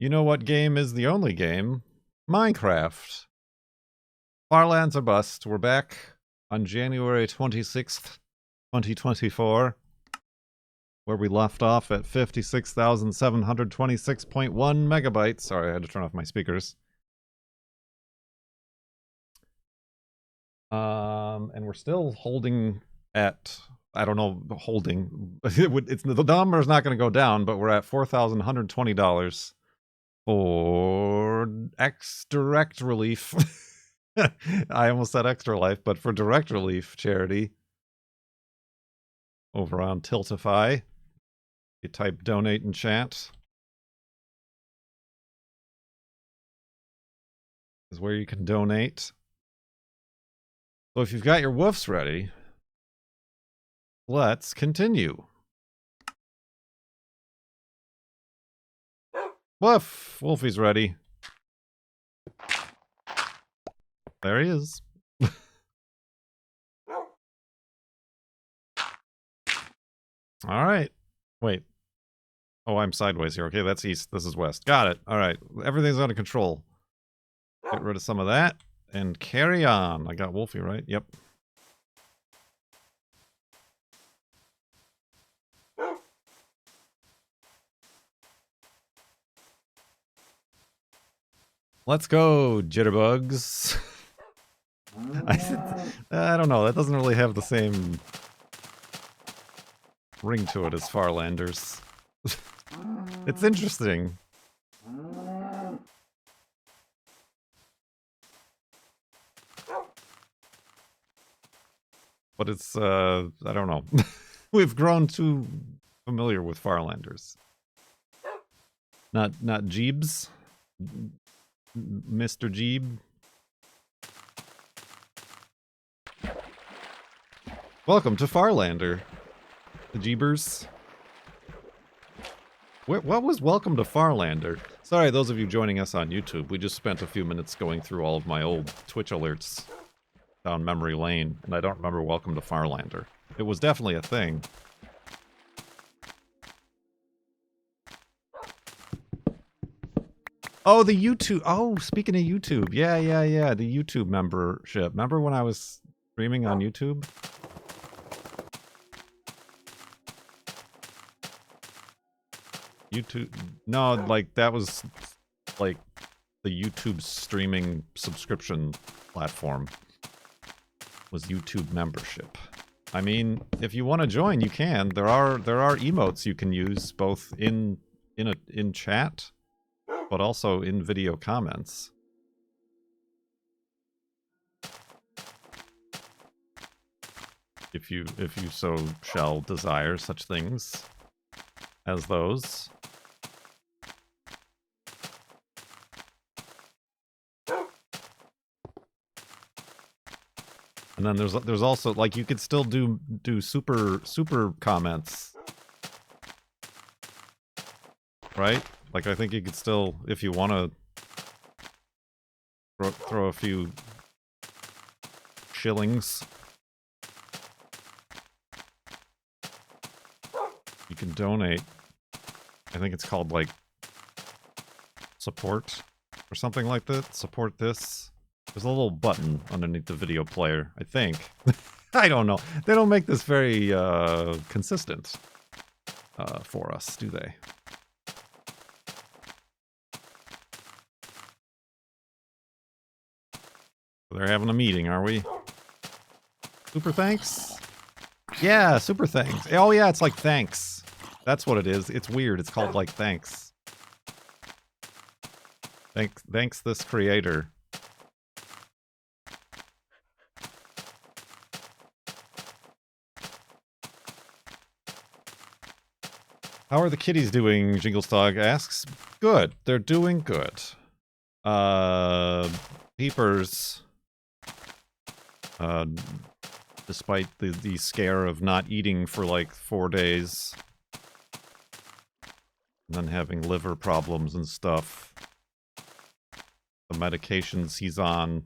You know what game is the only game? Minecraft. Farlands or bust. We're back on January 26th, 2024, where we left off at 56,726.1 megabytes. Sorry, I had to turn off my speakers. And we're still holding at, I don't know, holding. The number's not going to go down, but we're at $4,120 for direct relief. I almost said Extra Life, but for direct relief charity over on Tiltify. You type donate in chat is where you can donate. So if you've got your woofs ready, let's continue. Woof! Wolfie's ready. There he is. All right. Wait. Oh, I'm sideways here. Okay, that's east. This is west. Got it. All right. Everything's under control. Get rid of some of that and carry on. I got Wolfie, right? Yep. Let's go, jitterbugs. I don't know. That doesn't really have the same ring to it as Farlanders. It's interesting. But it's, I don't know. We've grown too familiar with Farlanders. Not Jeebs? Mr. Jeeb? Welcome to Farlander. The Jeebers. What was welcome to Farlander? Sorry, those of you joining us on YouTube. We just spent a few minutes going through all of my old Twitch alerts down memory lane, and I don't remember welcome to Farlander. It was definitely a thing. Oh, the YouTube. Oh, speaking of YouTube. Yeah. The YouTube membership. Remember when I was streaming on YouTube? YouTube. No, like that was like the YouTube streaming subscription platform was YouTube membership. I mean, if you want to join, you can. There are emotes you can use both in chat, but also in video comments. If you so shall desire such things as those. And then there's also, like, you could still do super comments, right? Like, I think you could still, if you want to throw a few shillings, you can donate. I think it's called, like, support or something like that. Support this. There's a little button underneath the video player, I think. I don't know. They don't make this very consistent for us, do they? They're having a meeting, are we? Super thanks? Yeah, super thanks. Oh yeah, it's like thanks. That's what it is. It's weird. It's called like thanks. Thanks this creator. How are the kitties doing? Jinglestog asks. Good. They're doing good. Peepers, despite the scare of not eating for like 4 days, and then having liver problems and stuff, the medications he's on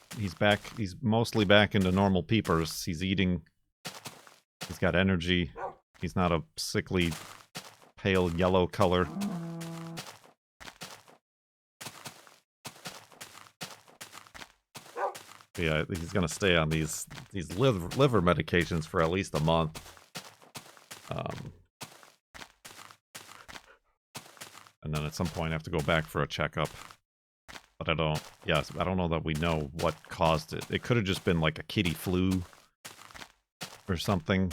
he's mostly back into normal peepers. He's eating, he's got energy, He's not a sickly, pale yellow color. Yeah, he's gonna stay on these liver medications for at least a month. And then at some point I have to go back for a checkup. But I don't know that we know what caused it. It could have just been like a kitty flu or something.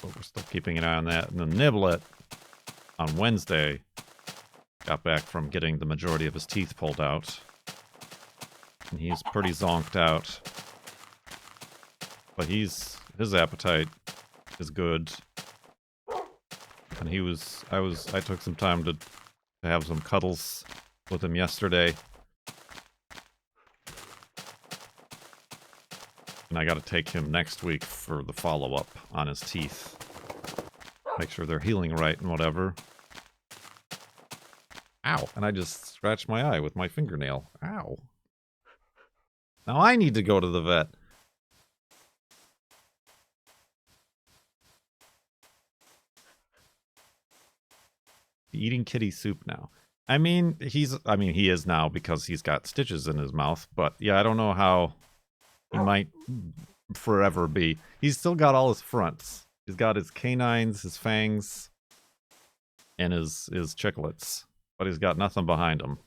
But we're still keeping an eye on that. And then Niblet, on Wednesday, got back from getting the majority of his teeth pulled out. And he's pretty zonked out. But his appetite is good. And I took some time to have some cuddles with him yesterday. And I gotta take him next week for the follow-up on his teeth. Make sure they're healing right and whatever. Ow! And I just scratched my eye with my fingernail. Ow. Now I need to go to the vet. Eating kitty soup now. I mean, he is now because he's got stitches in his mouth, but yeah, I don't know how he might forever be. He's still got all his fronts. He's got his canines, his fangs, and his chiclets, but he's got nothing behind him.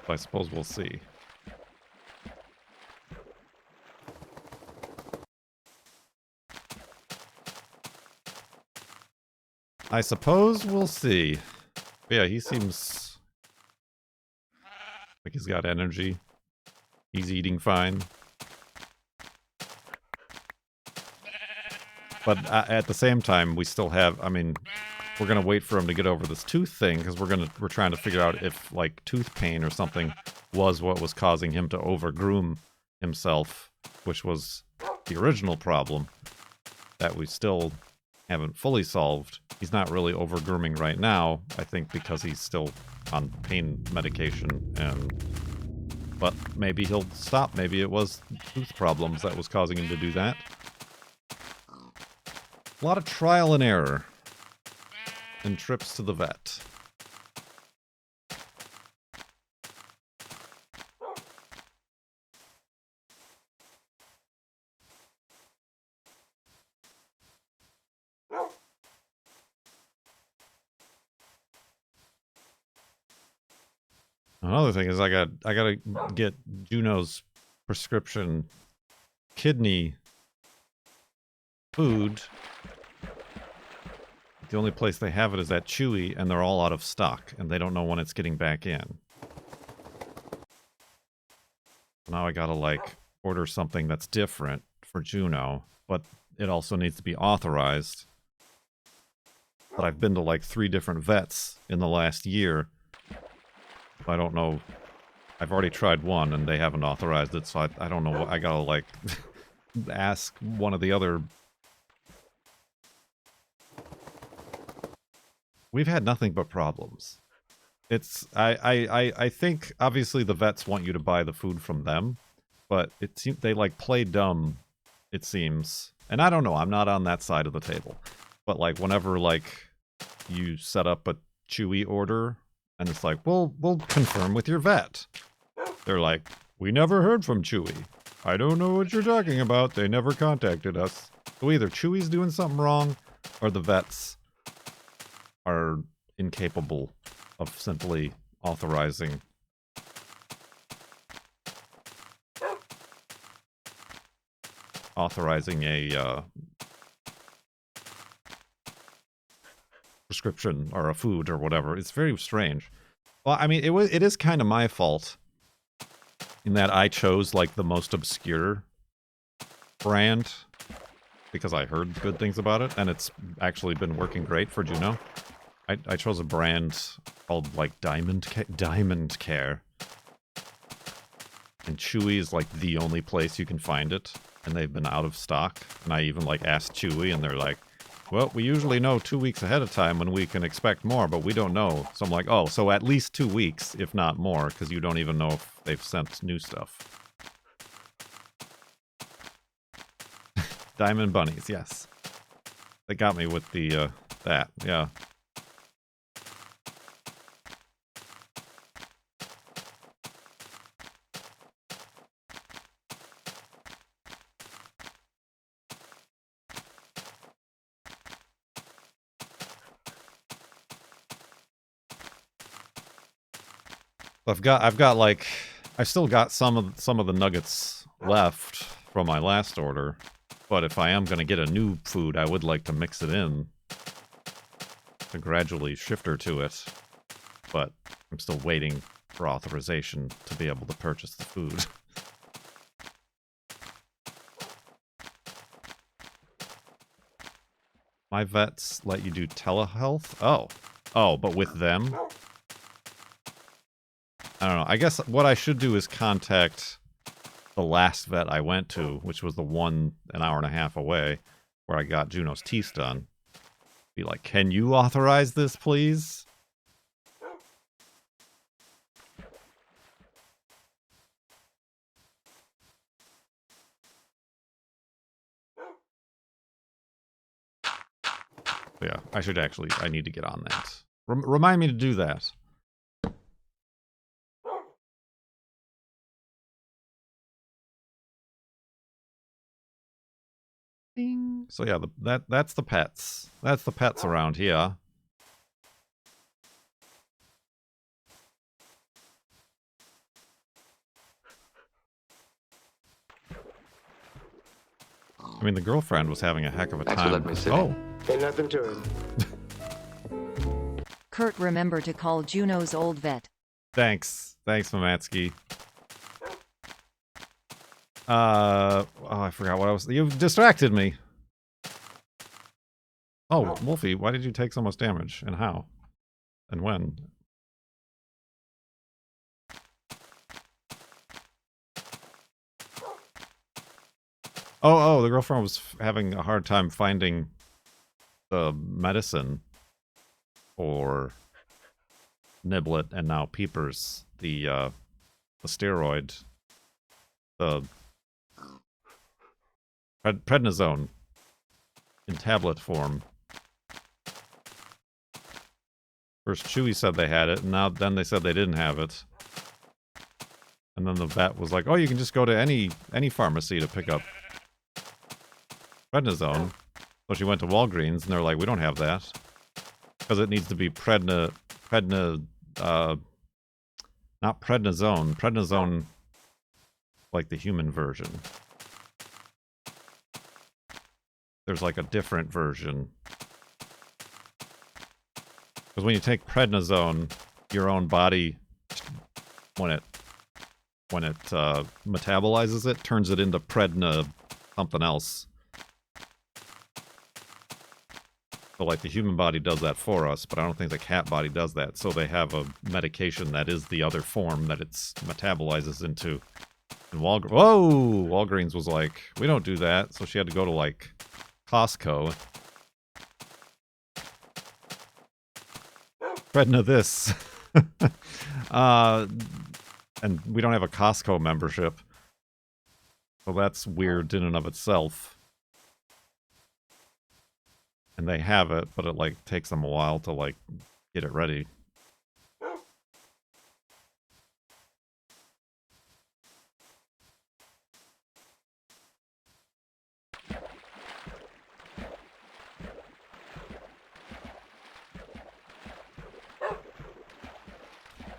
I suppose we'll see. I suppose we'll see. But yeah, he seems like he's got energy. He's eating fine. But at the same time, we still have, I mean, we're gonna wait for him to get over this tooth thing because we're trying to figure out if like tooth pain or something was what was causing him to overgroom himself, which was the original problem that we still haven't fully solved. He's not really overgrooming right now, I think, because he's still on pain medication, but maybe he'll stop. Maybe it was tooth problems that was causing him to do that. A lot of trial and error. And trips to the vet. Another thing is I gotta get Juno's prescription kidney food. The only place they have it is at Chewy, and they're all out of stock, and they don't know when it's getting back in. Now I gotta, like, order something that's different for Juno, but it also needs to be authorized. But I've been to, like, 3 different vets in the last year. I don't know. I've already tried one, and they haven't authorized it, so I don't know what I gotta, like, ask one of the other. We've had nothing but problems. It's I think obviously the vets want you to buy the food from them, but it seems they like play dumb, it seems. And I don't know, I'm not on that side of the table. But like whenever like you set up a Chewy order and it's like, we'll confirm with your vet. They're like, we never heard from Chewy. I don't know what you're talking about. They never contacted us. So either Chewy's doing something wrong or the vets are incapable of simply authorizing a prescription or a food or whatever. It's very strange. Well, I mean, it is kind of my fault in that I chose like the most obscure brand because I heard good things about it, and it's actually been working great for Juno. I chose a brand called like Diamond Care. And Chewy is like the only place you can find it, and they've been out of stock. And I even like asked Chewy, and they're like, well, we usually know 2 weeks ahead of time when we can expect more, but we don't know. So I'm like, oh, so at least 2 weeks, if not more, because you don't even know if they've sent new stuff. Diamond bunnies, yes. They got me with the, that, yeah. I've got like, I still got some of the nuggets left from my last order, but if I am gonna get a new food, I would like to mix it in to gradually shift her to it. But I'm still waiting for authorization to be able to purchase the food. My vets let you do telehealth? Oh, but with them? I don't know. I guess what I should do is contact the last vet I went to, which was the one an hour and a half away, where I got Juno's teeth done. Be like, can you authorize this, please? Yeah, I need to get on that. Remind me to do that. Ding. So yeah, that's the pets. That's the pets around here. I mean, the girlfriend was having a heck of a time. Let me sit. Oh. Ain't nothing to it. Kurt, remember to call Juno's old vet. Thanks, Mamatsky. Oh, I forgot what I was. You've distracted me. Oh, Wolfie, why did you take so much damage, and how, and when? Oh, the girlfriend was having a hard time finding the medicine for Niblet and now Peepers, the steroid, the prednisone in tablet form. First Chewy said they had it, and then they said they didn't have it. And then the vet was like, oh, you can just go to any pharmacy to pick up prednisone. So she went to Walgreens, and they're like, we don't have that. Because it needs to be not prednisone. Prednisone, like the human version. There's like a different version. Because when you take prednisone, your own body, when it metabolizes it, turns it into predna something else. So like the human body does that for us, but I don't think the cat body does that. So they have a medication that is the other form that it metabolizes into. And Walgreens was like, we don't do that. So she had to go to like Costco. Predna this. And we don't have a Costco membership. So that's weird in and of itself. And they have it, but it like takes them a while to like get it ready.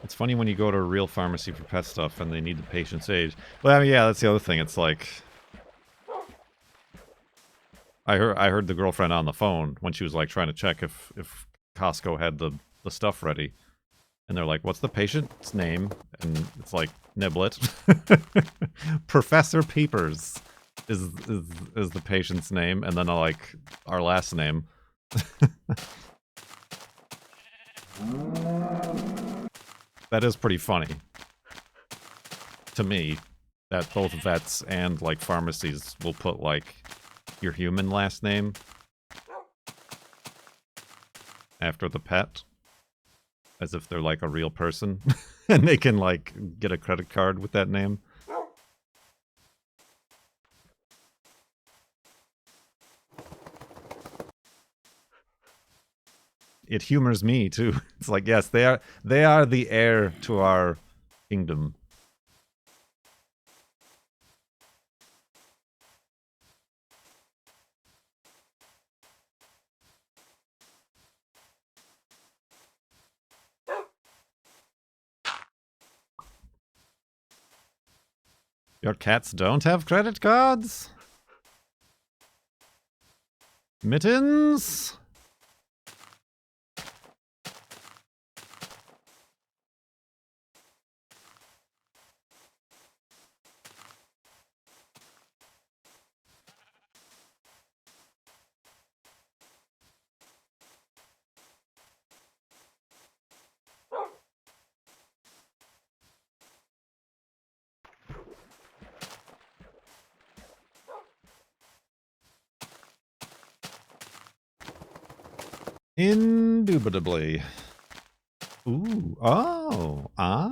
It's funny when you go to a real pharmacy for pet stuff and they need the patient's age. Well, I mean, yeah, that's the other thing. It's like I heard the girlfriend on the phone when she was like trying to check if Costco had the stuff ready. And they're like, what's the patient's name? And it's like, Niblet. Professor Peepers is the patient's name. And then like our last name. That is pretty funny. To me. that both vets and like pharmacies will put like your human last name after the pet, as if they're like a real person, and they can like get a credit card with that name. It humors me too. It's like, yes, they are the heir to our kingdom. Your cats don't have credit cards? Mittens? Indubitably. Ooh. Oh. Ah.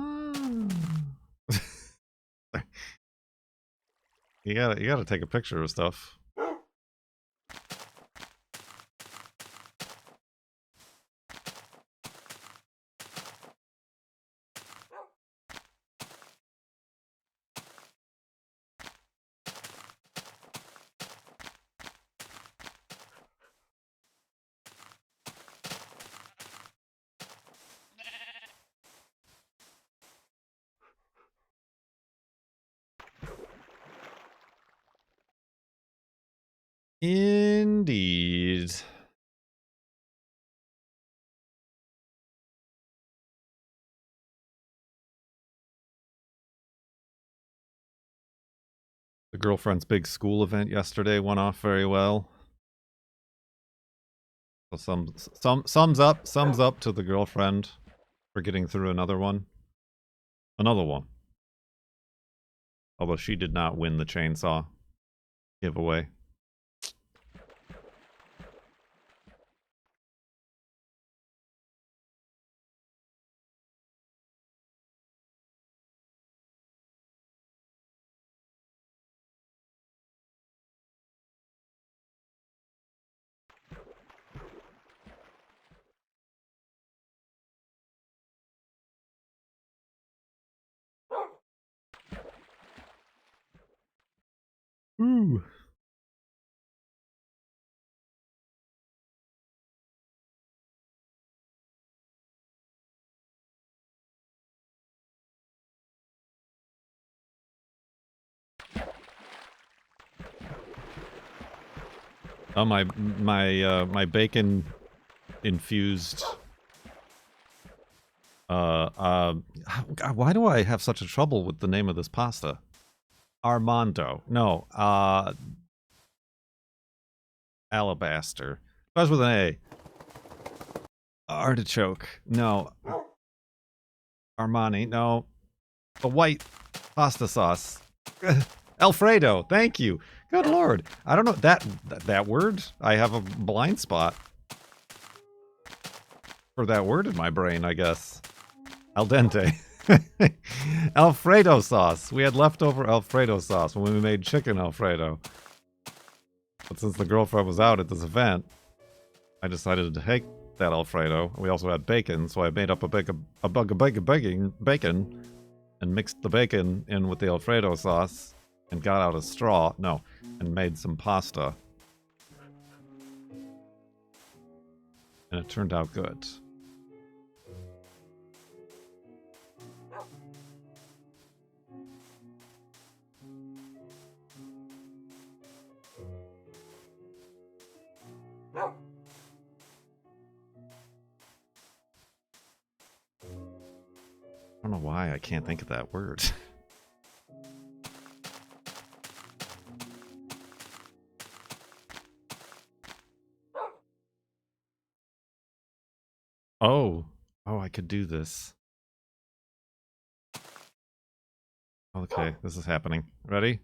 You gotta take a picture of stuff. Indeed. The girlfriend's big school event yesterday went off very well. So sums up to the girlfriend for getting through another one. Another one. Although she did not win the chainsaw giveaway. Ooh. Oh, my bacon infused God, why do I have such a trouble with the name of this pasta? Armando. No, Alabaster. Starts with an A. Artichoke. No. Armani. No. The white pasta sauce. Alfredo. Thank you. Good lord. I don't know that word. I have a blind spot for that word in my brain, I guess. Al dente. Alfredo sauce. We had leftover Alfredo sauce when we made chicken Alfredo. But since the girlfriend was out at this event, I decided to take that Alfredo. We also had bacon, so I made up a bug of bacon and mixed the bacon in with the Alfredo sauce and got out a straw. No, and made some pasta. And it turned out good. I don't know why I can't think of that word. Oh, I could do this. Okay, this is happening. Ready?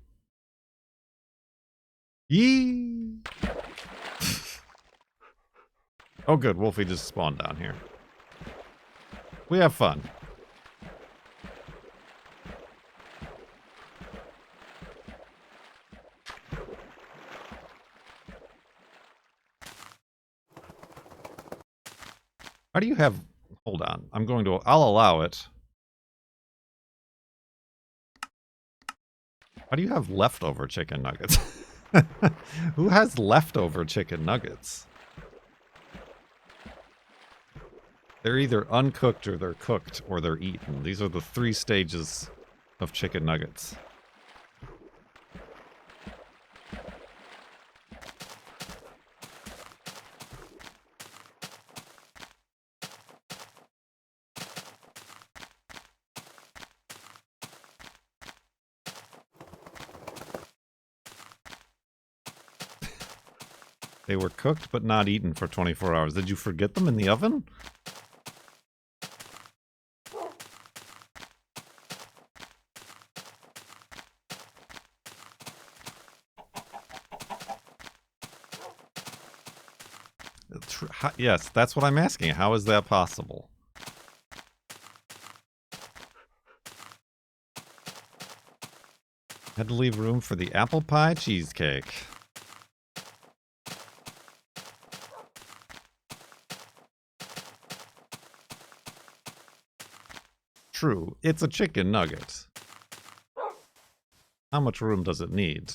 Yee! Oh good, Wolfie just spawned down here. We have fun. How do you have... Hold on. I'll allow it. How do you have leftover chicken nuggets? Who has leftover chicken nuggets? They're either uncooked or they're cooked or they're eaten. These are the 3 stages of chicken nuggets. They were cooked but not eaten for 24 hours. Did you forget them in the oven? Yes, that's what I'm asking. How is that possible? Had to leave room for the apple pie cheesecake. True, it's a chicken nugget. How much room does it need?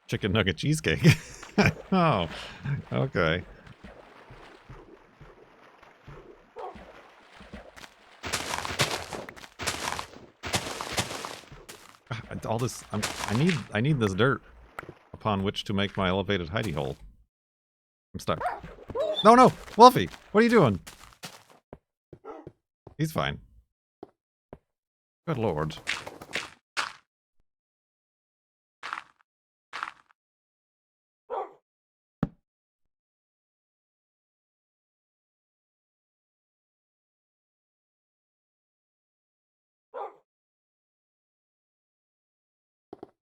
Chicken nugget cheesecake. Oh, okay. All this, I need this dirt upon which to make my elevated hidey hole. I'm stuck. No, no, Wolfie, what are you doing? He's fine. Good lord.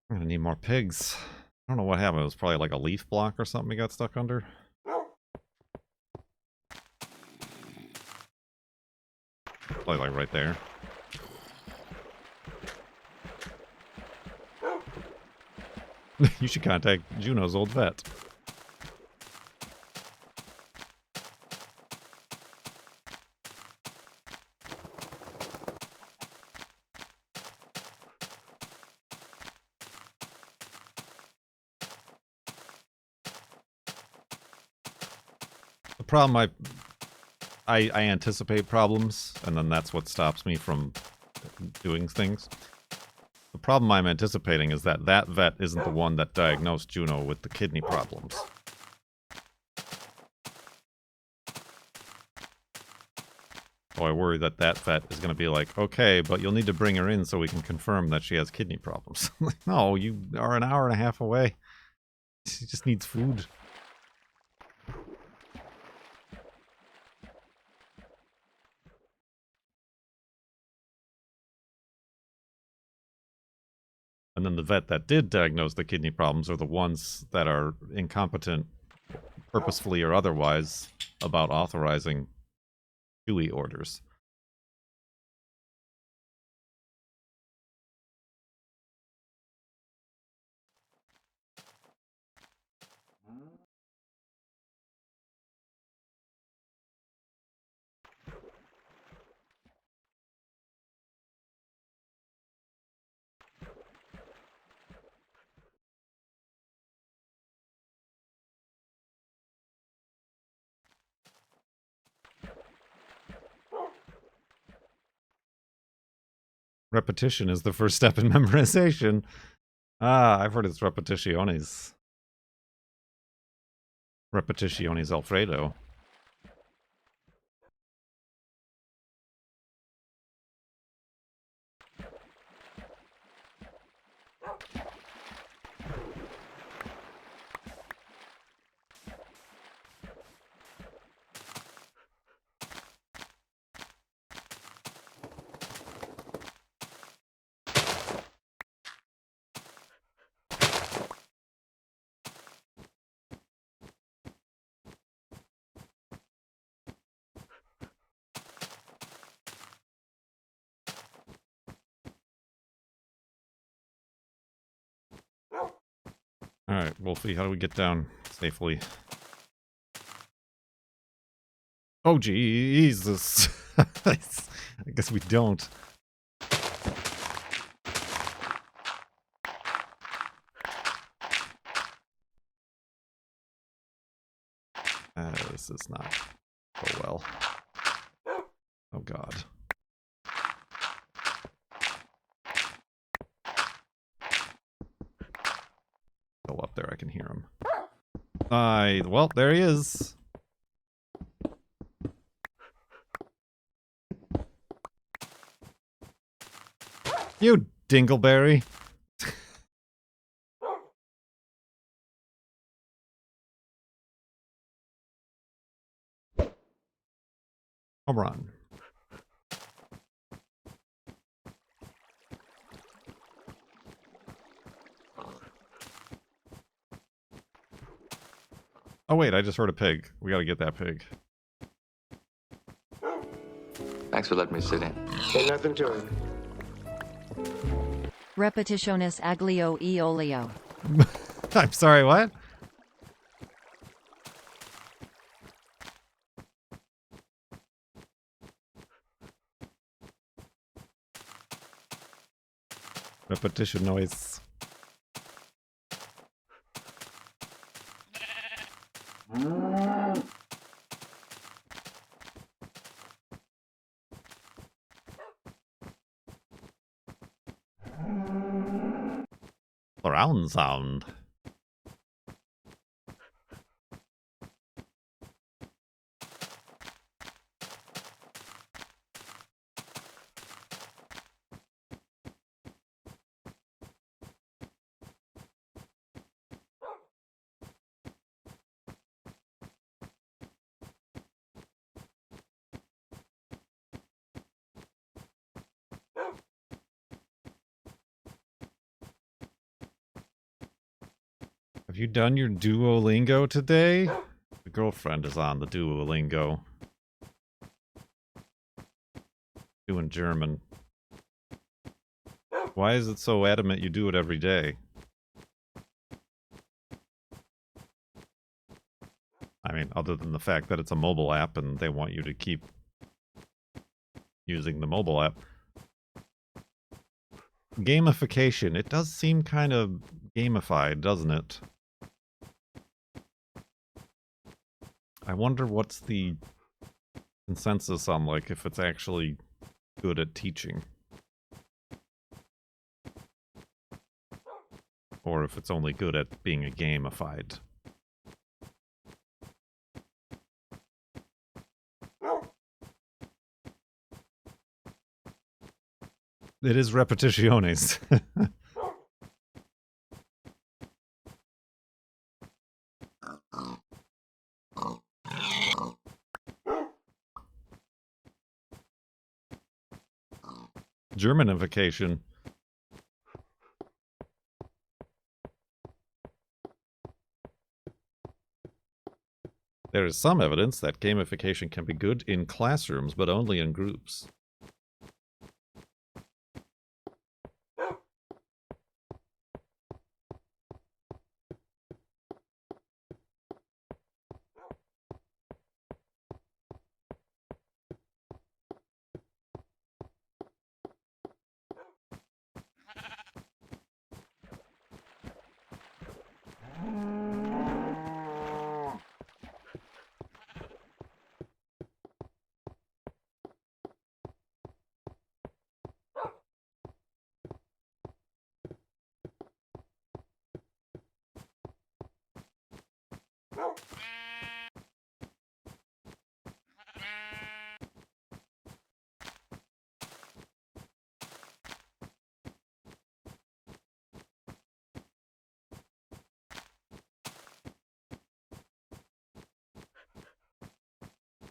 I'm gonna need more pigs. I don't know what happened. It was probably like a leaf block or something he got stuck under. Probably like right there. You should contact Juno's old vet. The problem I anticipate problems, and then that's what stops me from doing things. The problem I'm anticipating is that that vet isn't the one that diagnosed Juno with the kidney problems. So I worry that that vet is going to be like, okay, but you'll need to bring her in so we can confirm that she has kidney problems. No, you are an hour and a half away. She just needs food. And then the vet that did diagnose the kidney problems are the ones that are incompetent, purposefully or otherwise, about authorizing QE orders. Repetition is the first step in memorization. Ah, I've heard it's repetitiones. Repetitiones Alfredo. Alright, Wolfie, how do we get down safely? Oh, Jesus. I guess we don't. This is not go well. Oh, God. Still up there, I can hear him. Well, there he is. You dingleberry. Home run. Oh wait, I just heard a pig. We gotta get that pig. Thanks for letting me sit in. Ain't nothing to it. Repetitiones aglio e olio. I'm sorry, what? Repetition noise. Surround sound. Have you done your Duolingo today? The girlfriend is on the Duolingo. Doing German. Why is it so adamant you do it every day? I mean, other than the fact that it's a mobile app and they want you to keep using the mobile app. Gamification. It does seem kind of gamified, doesn't it? I wonder what's the consensus on, like, if it's actually good at teaching. Or if it's only good at being a gamified. It is repetitiones. Germanification. There is some evidence that gamification can be good in classrooms, but only in groups.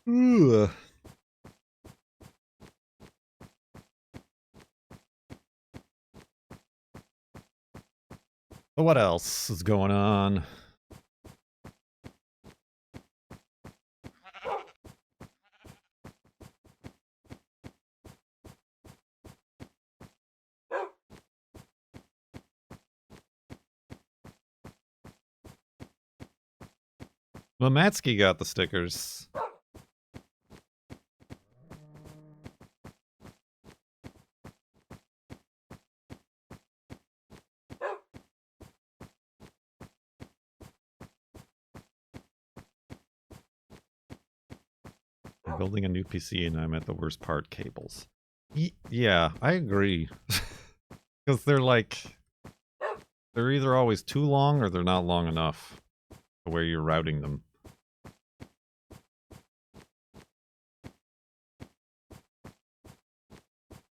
Ugh. What else is going on? Mamatsky got the stickers. I'm building a new PC and I'm at the worst part, cables. Yeah, I agree. Because they're like, they're either always too long or they're not long enough to where you're routing them.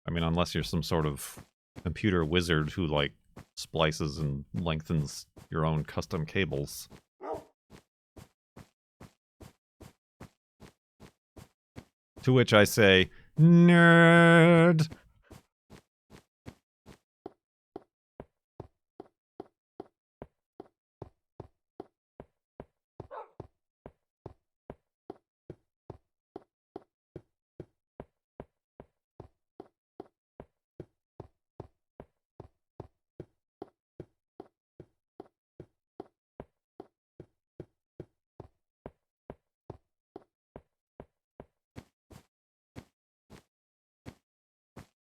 I mean, unless you're some sort of computer wizard who, like, splices and lengthens your own custom cables. To which I say, nerd!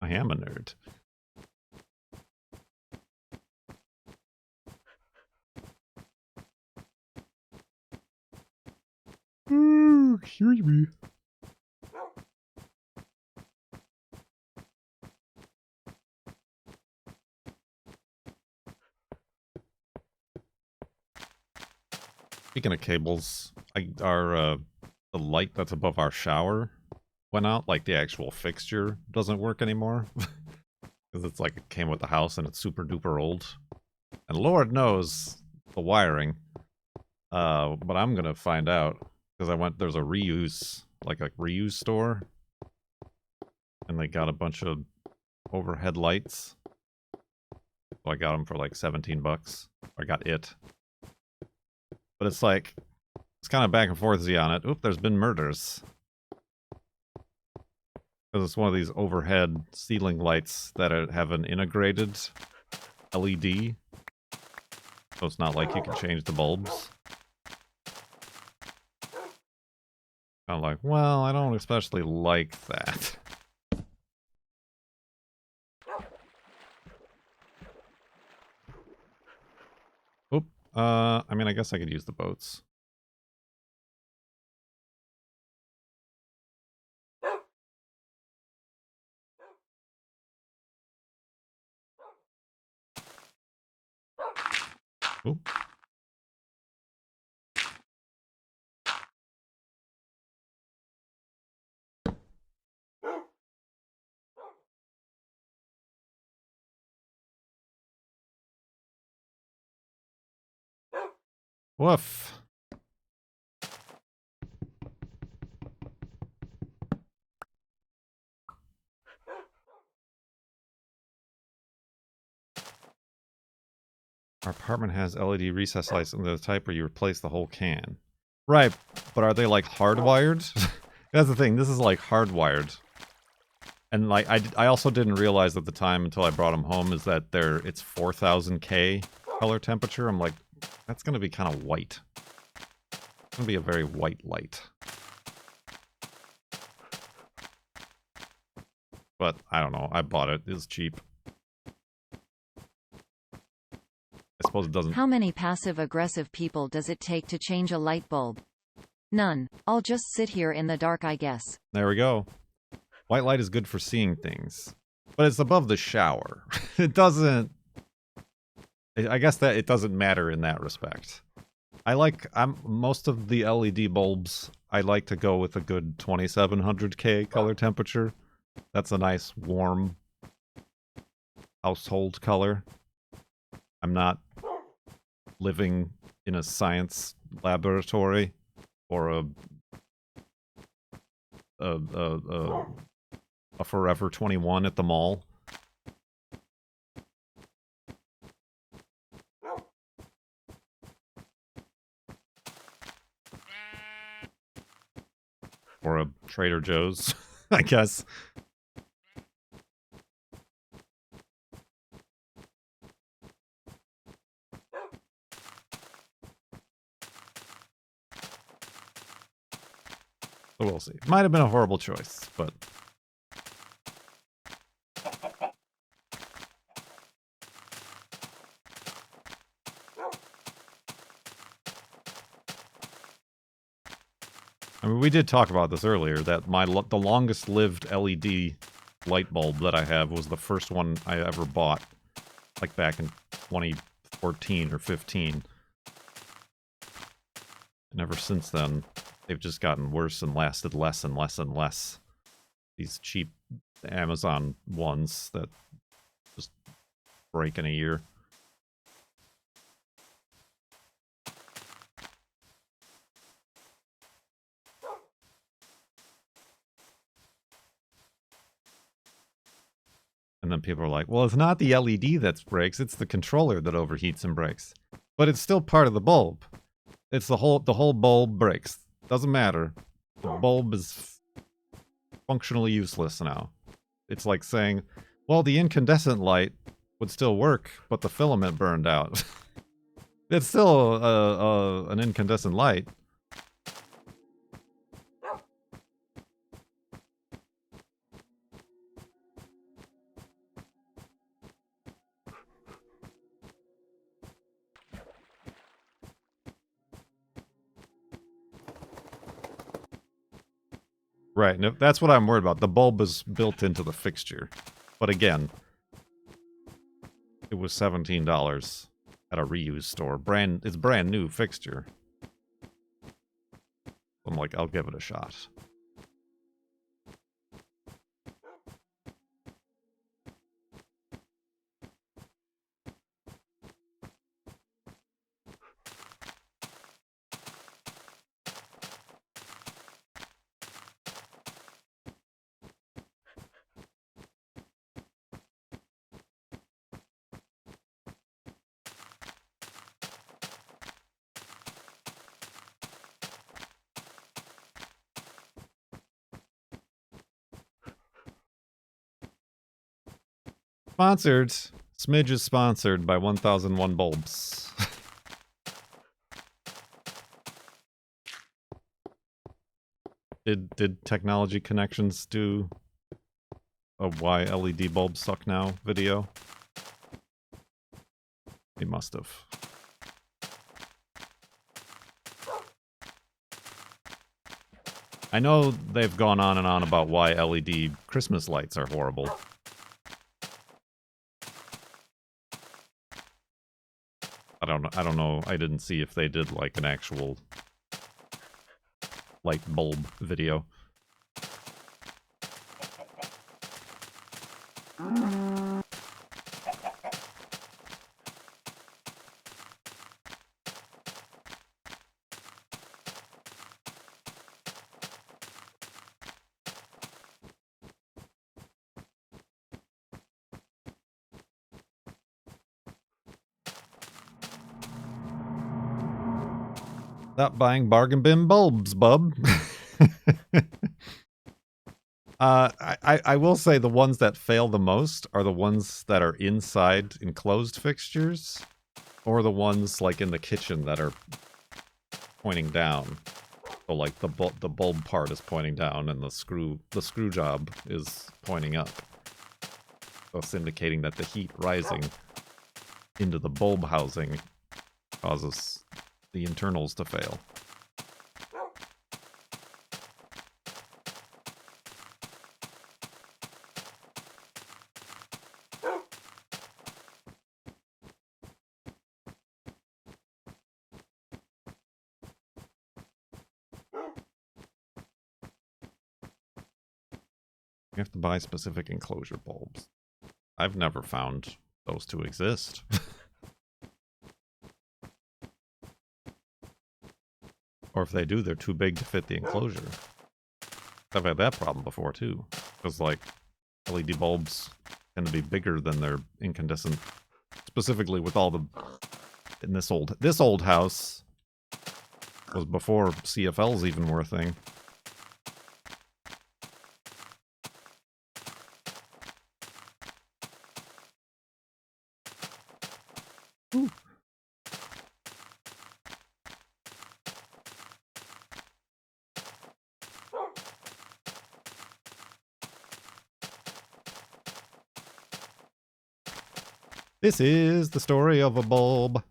I am a nerd. Excuse me. Speaking of cables, the light that's above our shower went out. Like, the actual fixture doesn't work anymore. Because it's like it came with the house and it's super duper old. And Lord knows the wiring. But I'm gonna find out. Because there's a reuse, like a reuse store. And they got a bunch of overhead lights. So I got them for like 17 bucks. I got it. But it's like, it's kind of back and forthy on it. Oop, there's been murders. Because it's one of these overhead ceiling lights that have an integrated LED. So it's not like you can change the bulbs. I'm like, well, I don't especially like that. Oop, I mean, I guess I could use the boats. Oop. Woof. Our apartment has LED recess lights and the type where you replace the whole can. Right, but are they like hardwired? That's the thing, this is like hardwired. And like, I also didn't realize at the time until I brought them home is that it's 4000K color temperature. I'm like, that's gonna be kind of white. It's gonna be a very white light. But I don't know, I bought it, it's cheap. I suppose it doesn't... How many passive-aggressive people does it take to change a light bulb? None. I'll just sit here in the dark, I guess. There we go. White light is good for seeing things. But it's above the shower. It doesn't... I guess that it doesn't matter in that respect. Most of the LED bulbs, I like to go with a good 2700K color temperature. That's a nice, warm household color. I'm not living in a science laboratory or a a Forever 21 at the mall. Or a Trader Joe's, I guess. So we'll see. Might have been a horrible choice, but... I mean, we did talk about this earlier, that the longest-lived LED light bulb that I have was the first one I ever bought, like back in 2014 or 15. And ever since then, they've just gotten worse and lasted less and less and less. These cheap Amazon ones that just break in a year. And then people are like, well, it's not the LED that breaks, it's the controller that overheats and breaks. But it's still part of the bulb. It's the whole bulb breaks. Doesn't matter. The bulb is functionally useless now. It's like saying, well, the incandescent light would still work, but the filament burned out. It's still an incandescent light. Right, and that's what I'm worried about. The bulb is built into the fixture. But again, it was $17 at a reuse store. It's brand new fixture. I'm like, I'll give it a shot. Sponsored. Smidge is sponsored by 1001 Bulbs. Did Technology Connections do a why LED bulbs suck now video? They must have. I know they've gone on and on about why LED Christmas lights are horrible. I don't know. I didn't see if they did like an actual light bulb video. Stop buying bargain bin bulbs, bub. I will say the ones that fail the most are the ones that are inside enclosed fixtures, or the ones like in the kitchen that are pointing down. So like the bulb part is pointing down and the screw job is pointing up. So it's indicating that the heat rising into the bulb housing causes the internals to fail. You have to buy specific enclosure bulbs. I've never found those to exist. Or if they do, they're too big to fit the enclosure. I've had that problem before too. Because like LED bulbs tend to be bigger than their incandescent. Specifically with all the in this old house was before CFLs even were a thing. Ooh. This is the story of a bulb.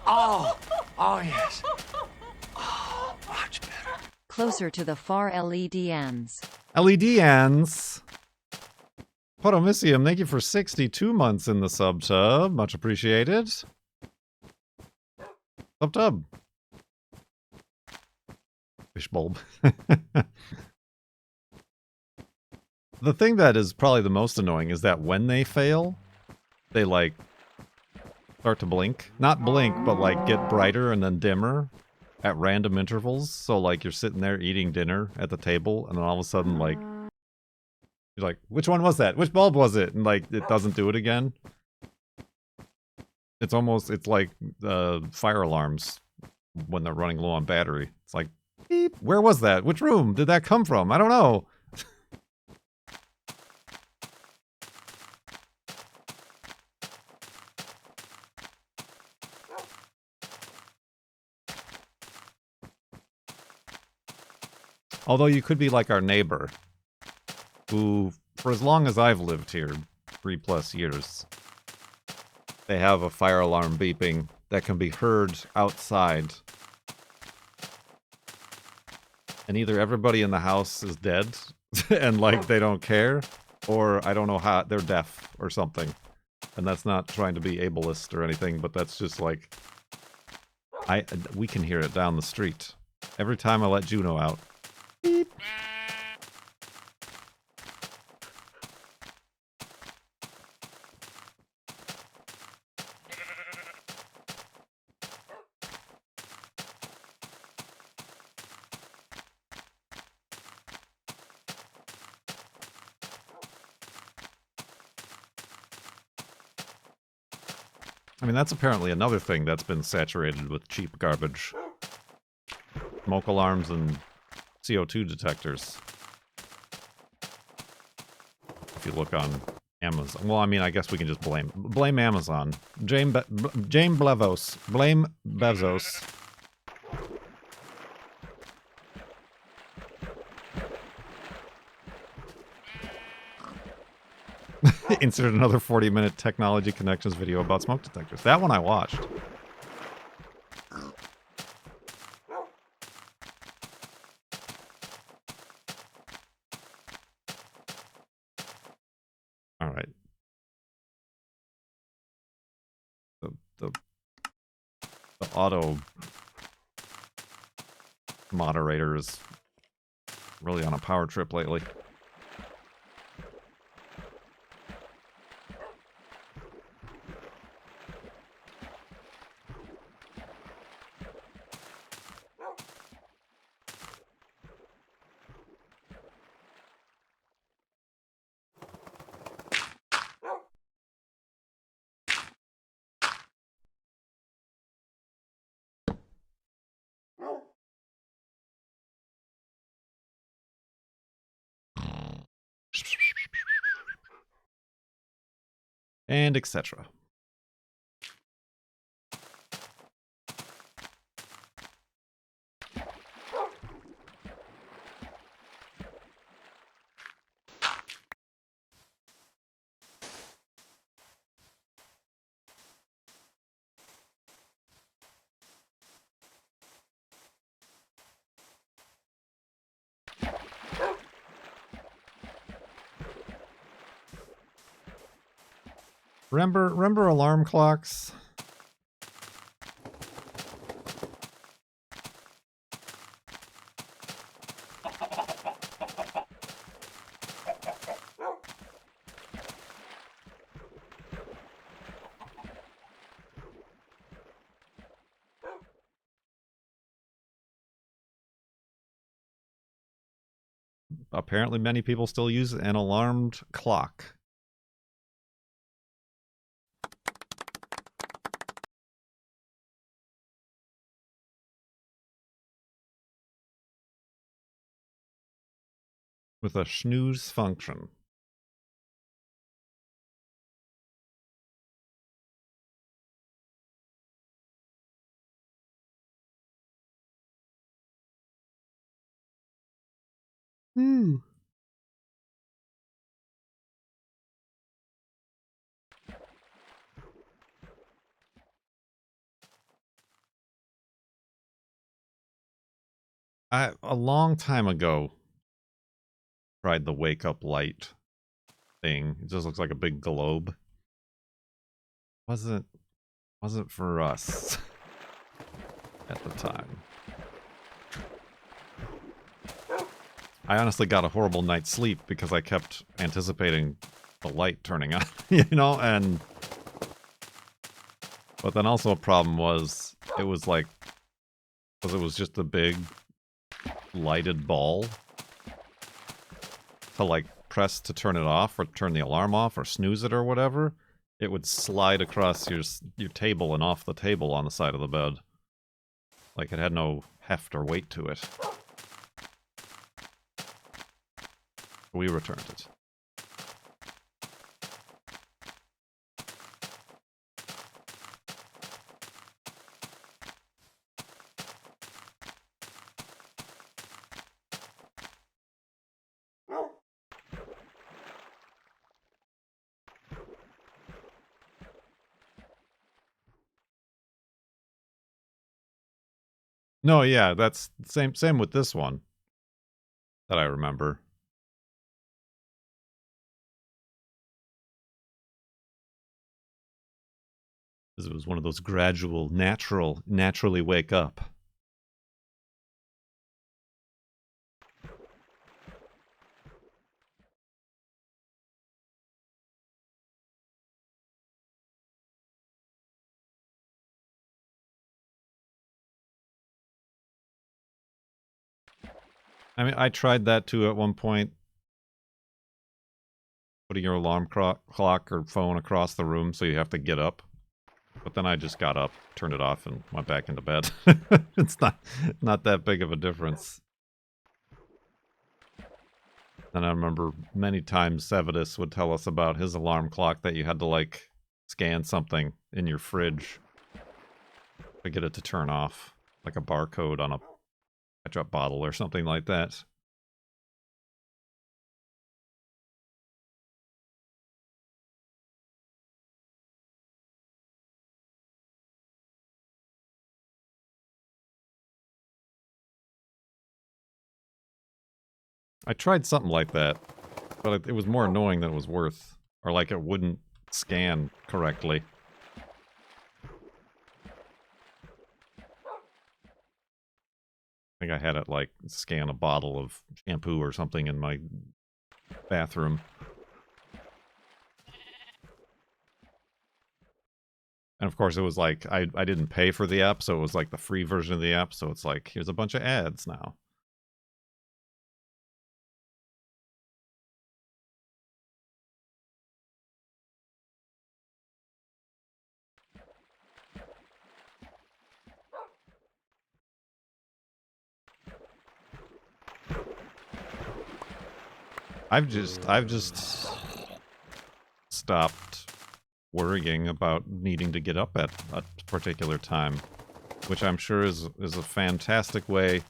Oh! Oh, yes. Oh, much better. Closer to the far LED ends. LED ends. Potomisium, thank you for 62 months in the sub-tub. Much appreciated. Sub-tub. Fish bulb. The thing that is probably the most annoying is that when they fail, they like start to blink. Not blink, but like get brighter and then dimmer at random intervals. So like you're sitting there eating dinner at the table and then all of a sudden like you're like, which one was that? Which bulb was it? And like it doesn't do it again. It's like fire alarms when they're running low on battery. It's like, beep, where was that? Which room did that come from? I don't know. Although you could be like our neighbor, who, for as long as I've lived here, 3+ years, they have a fire alarm beeping that can be heard outside. And either everybody in the house is dead, and like they don't care, or I don't know how, they're deaf or something. And that's not trying to be ableist or anything, but that's just like, we can hear it down the street. Every time I let Juno out. Beep. I mean, that's apparently another thing that's been saturated with cheap garbage. Smoke alarms and CO2 detectors. If you look on Amazon. Well, I mean, I guess we can just blame Amazon. Blame Bezos. Blame Bezos. Insert another 40-minute technology connections video about smoke detectors. That one I watched. All right. The auto moderator is really on a power trip lately. And etc. Remember alarm clocks? apparently many people still use an alarmed clock. With a snooze function. A long time ago, tried the wake up light thing. It just looks like a big globe. Wasn't for us at the time. I honestly got a horrible night's sleep because I kept anticipating the light turning on, you know, and but then also a problem was it was like because it was just a big lighted ball to like press to turn it off or turn the alarm off or snooze it or whatever, it would slide across your table and off the table on the side of the bed. Like it had no heft or weight to it. We returned it. No, yeah, that's same with this one that I remember. Because it was one of those gradual, naturally wake up. I mean, I tried that too at one point. Putting your alarm clock or phone across the room so you have to get up. But then I just got up, turned it off, and went back into bed. It's not that big of a difference. And I remember many times Sevidus would tell us about his alarm clock that you had to, like, scan something in your fridge to get it to turn off. Like a barcode on a ketchup bottle or something like that. I tried something like that, but it was more annoying than it was worth. Or like it wouldn't scan correctly. I think I had it like scan a bottle of shampoo or something in my bathroom. And of course it was like, I didn't pay for the app, so it was like the free version of the app, so it's like, here's a bunch of ads now. I've just stopped worrying about needing to get up at a particular time, which I'm sure is a fantastic way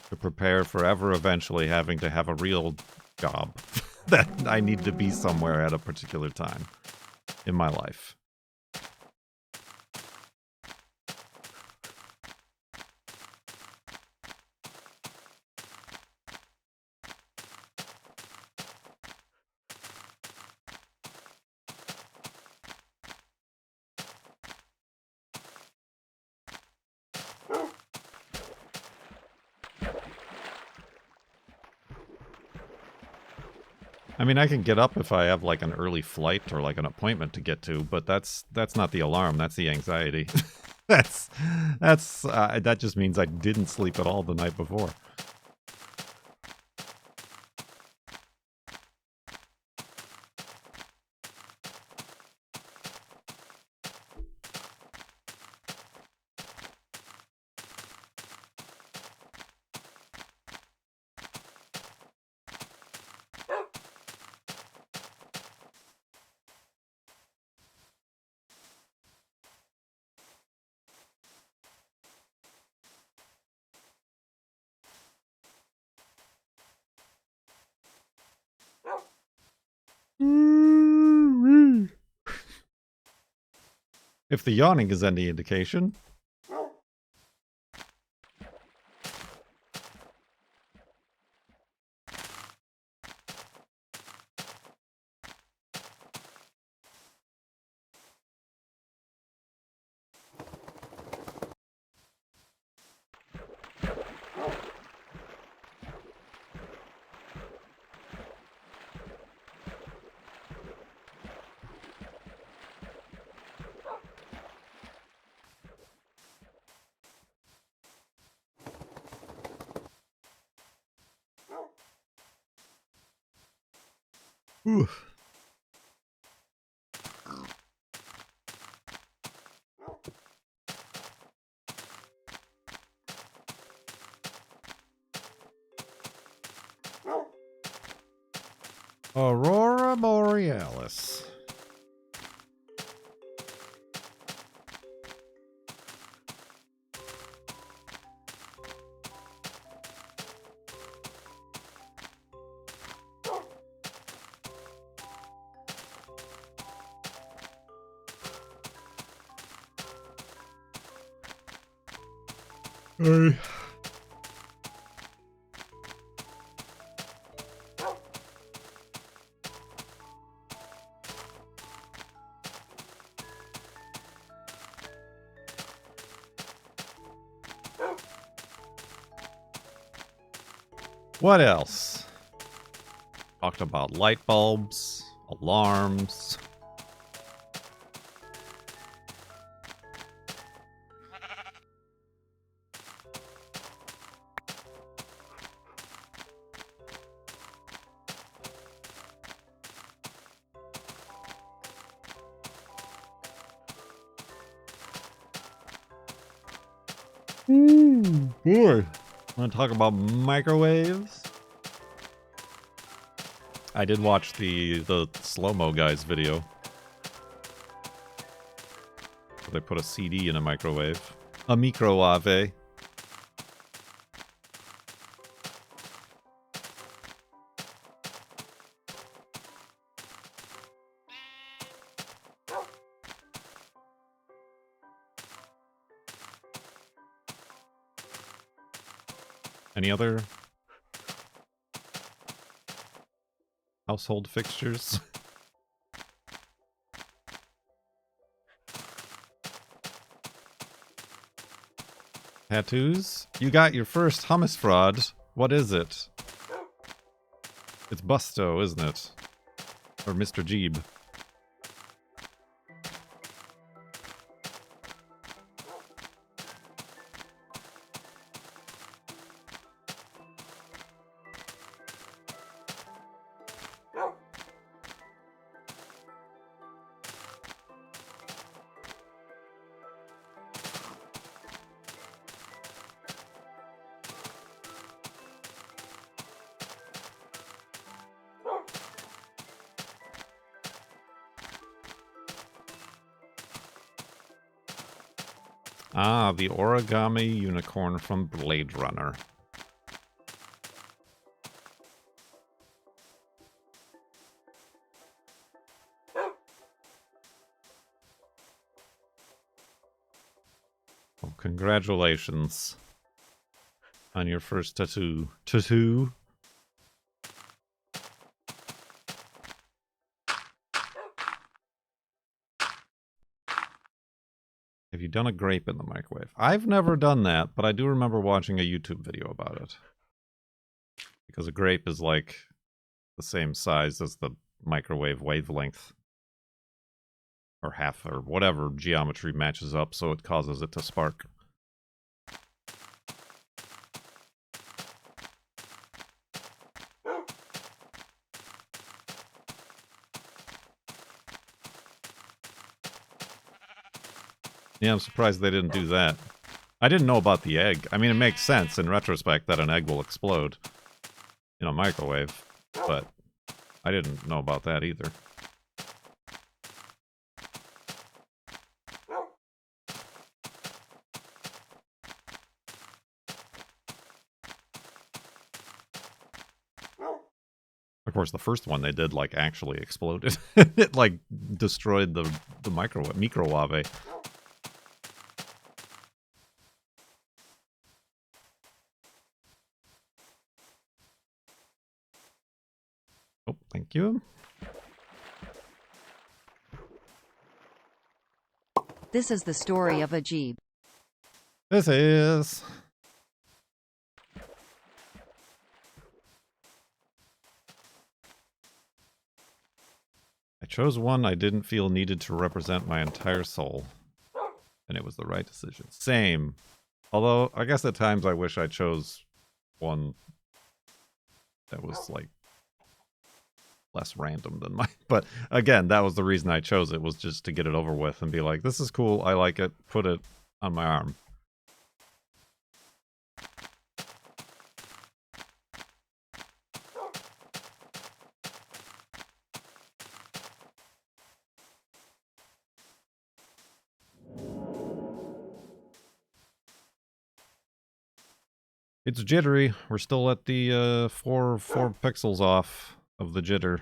to prepare for ever eventually having to have a real job that I need to be somewhere at a particular time in my life. I mean, I can get up if I have like an early flight or like an appointment to get to, but that's not the alarm. That's the anxiety. That just means I didn't sleep at all the night before. If the yawning is any indication. Ooh. Aurora Borealis. Hey. What else? Talked about light bulbs, alarms. Boy. Want to talk about microwaves? I did watch the slow-mo guys video. They put a CD in a microwave. A microwave. Any other household fixtures? Tattoos? You got your first hummus fraud. What is it? It's Busto, isn't it? Or Mr. Jeeb. Ah, the origami unicorn from Blade Runner. Well, congratulations on your first tattoo. Tattoo? Have you done a grape in the microwave? I've never done that, but I do remember watching a YouTube video about it. Because a grape is like the same size as the microwave wavelength. Or half, or whatever geometry matches up, so it causes it to spark. Yeah, I'm surprised they didn't do that. I didn't know about the egg. I mean, it makes sense in retrospect that an egg will explode in a microwave, but I didn't know about that either. Of course, the first one they did, like, actually exploded. It, like, destroyed the microwave. Thank you. This is the story of a Jeep. This is... I chose one I didn't feel needed to represent my entire soul. And it was the right decision. Same. Although, I guess at times I wish I chose one that was, like, less random than mine. But, again, that was the reason I chose it, was just to get it over with and be like, this is cool, I like it, put it on my arm. It's jittery. We're still at the 4 pixels off of the jitter.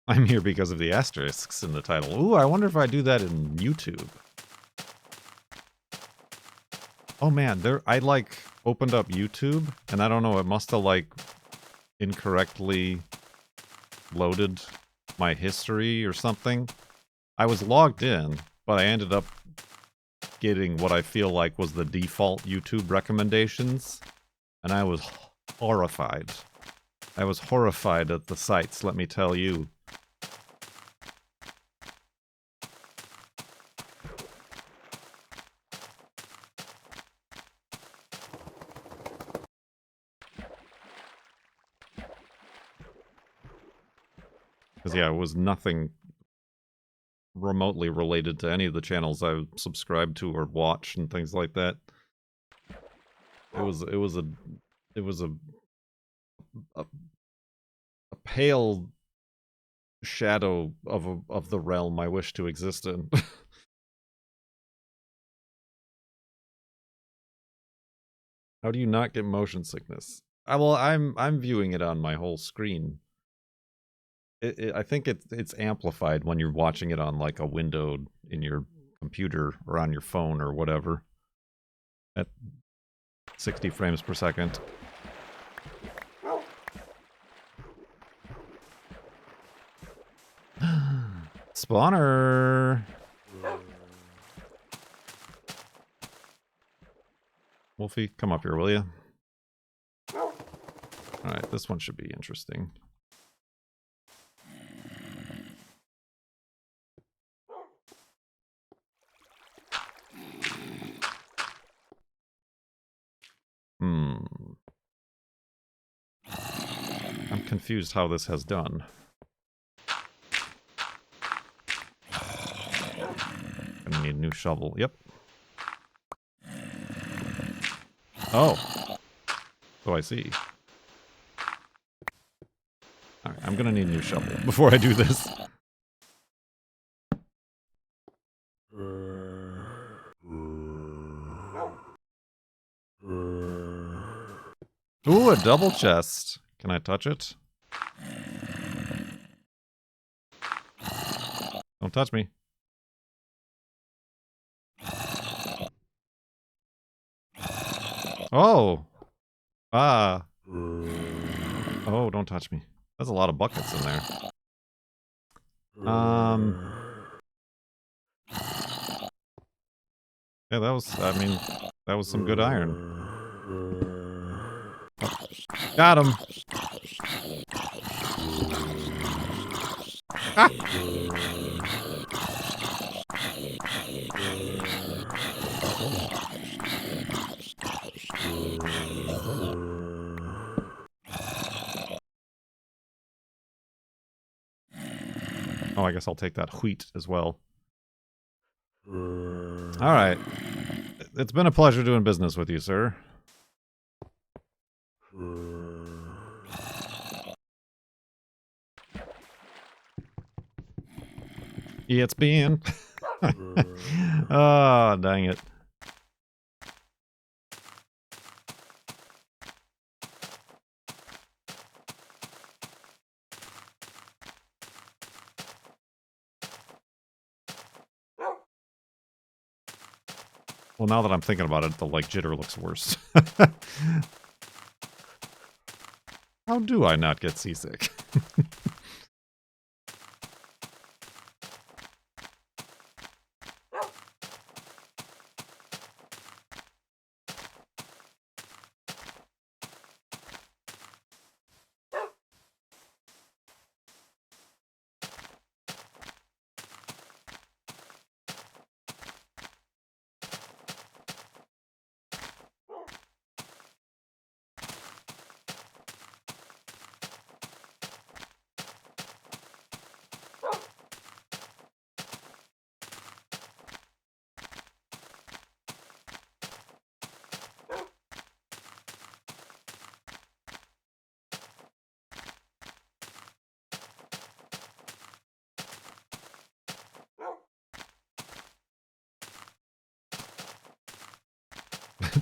I'm here because of the asterisks in the title. Ooh, I wonder if I do that in YouTube. Oh man, I like opened up YouTube and I don't know, it must have like incorrectly loaded my history or something. I was logged in, but I ended up getting what I feel like was the default YouTube recommendations, and I was horrified. I was horrified at the sites, let me tell you. Because yeah, it was nothing remotely related to any of the channels I subscribed to or watch and things like that. It was a pale shadow of the realm I wish to exist in. How do you not get motion sickness? Well, I'm viewing it on my whole screen. I think it's amplified when you're watching it on like a window in your computer or on your phone or whatever at 60 frames per second. Spawner! Wolfie, come up here, will you? Alright, this one should be interesting. I'm confused how this has done. Gonna need a new shovel. Yep. Oh. So I see. Alright, I'm gonna need a new shovel before I do this. Ooh, a double chest. Can I touch it? Don't touch me. Oh! Ah. Oh, don't touch me. There's a lot of buckets in there. Yeah, that was, I mean, that was some good iron. Oh, got him! Ah! Oh, I guess I'll take that wheat as well. Alright. It's been a pleasure doing business with you, sir. It's been. Oh, dang it. Well, now that I'm thinking about it, the like jitter looks worse. How do I not get seasick?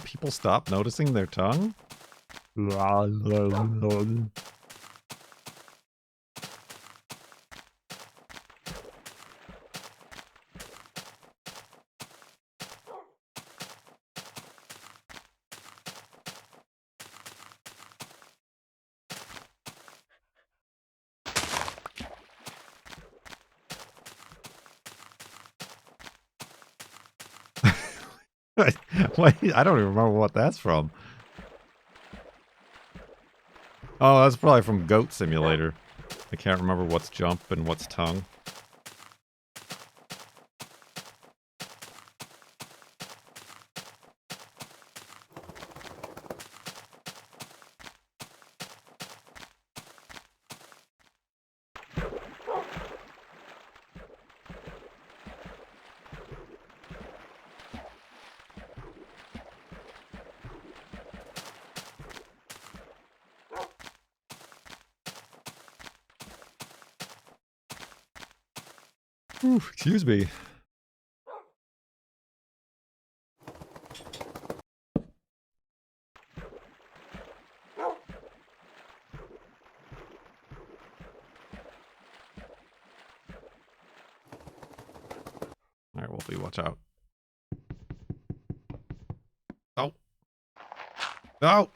People stop noticing their tongue? Wait, I don't even remember what that's from. Oh, that's probably from Goat Simulator. I can't remember what's jump and what's tongue. Ooh, excuse me. Alright, Wolfie, watch out. Oh. No!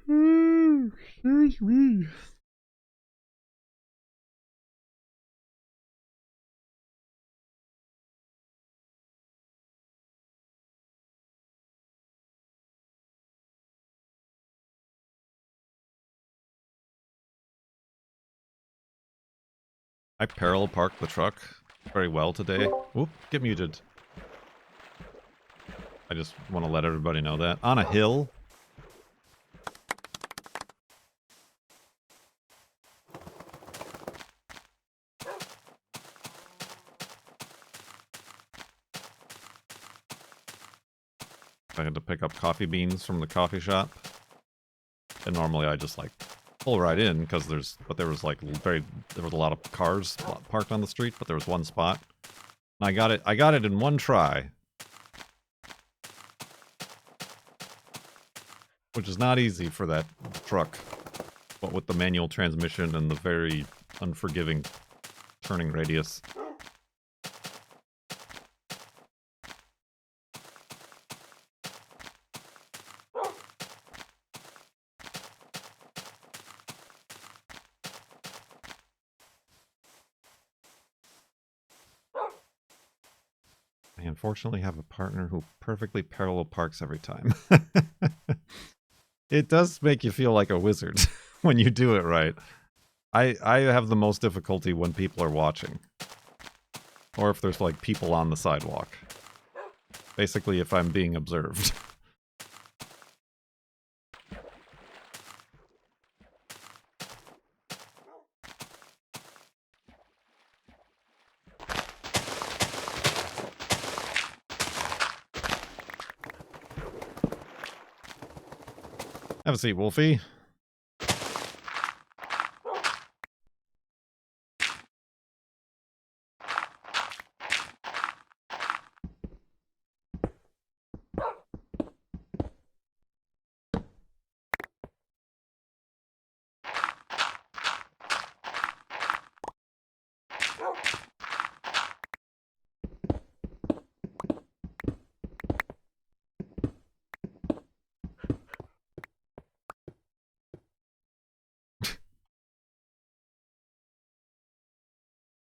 Excuse me. I parallel parked the truck very well today. Oop, get muted. I just want to let everybody know that. On a hill. I had to pick up coffee beans from the coffee shop. And normally I just like pull right in because there was like there was a lot of cars parked on the street, but there was one spot. And I got it in one try. Which is not easy for that truck. But with the manual transmission and the very unforgiving turning radius. I unfortunately have a partner who perfectly parallel parks every time. It does make you feel like a wizard when you do it right. I have the most difficulty when people are watching. Or if there's like people on the sidewalk. Basically if I'm being observed. Have a seat, Wolfie.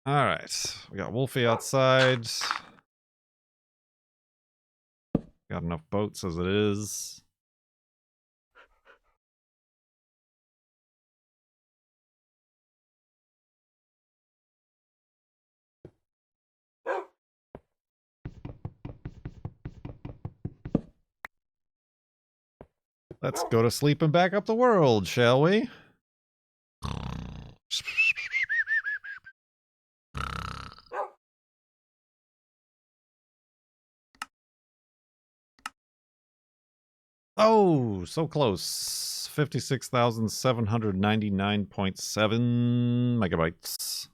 Alright. We got Wolfie outside. Got enough boats as it is. Let's go to sleep and back up the world, shall we? Oh, so close. 56,799.7 megabytes.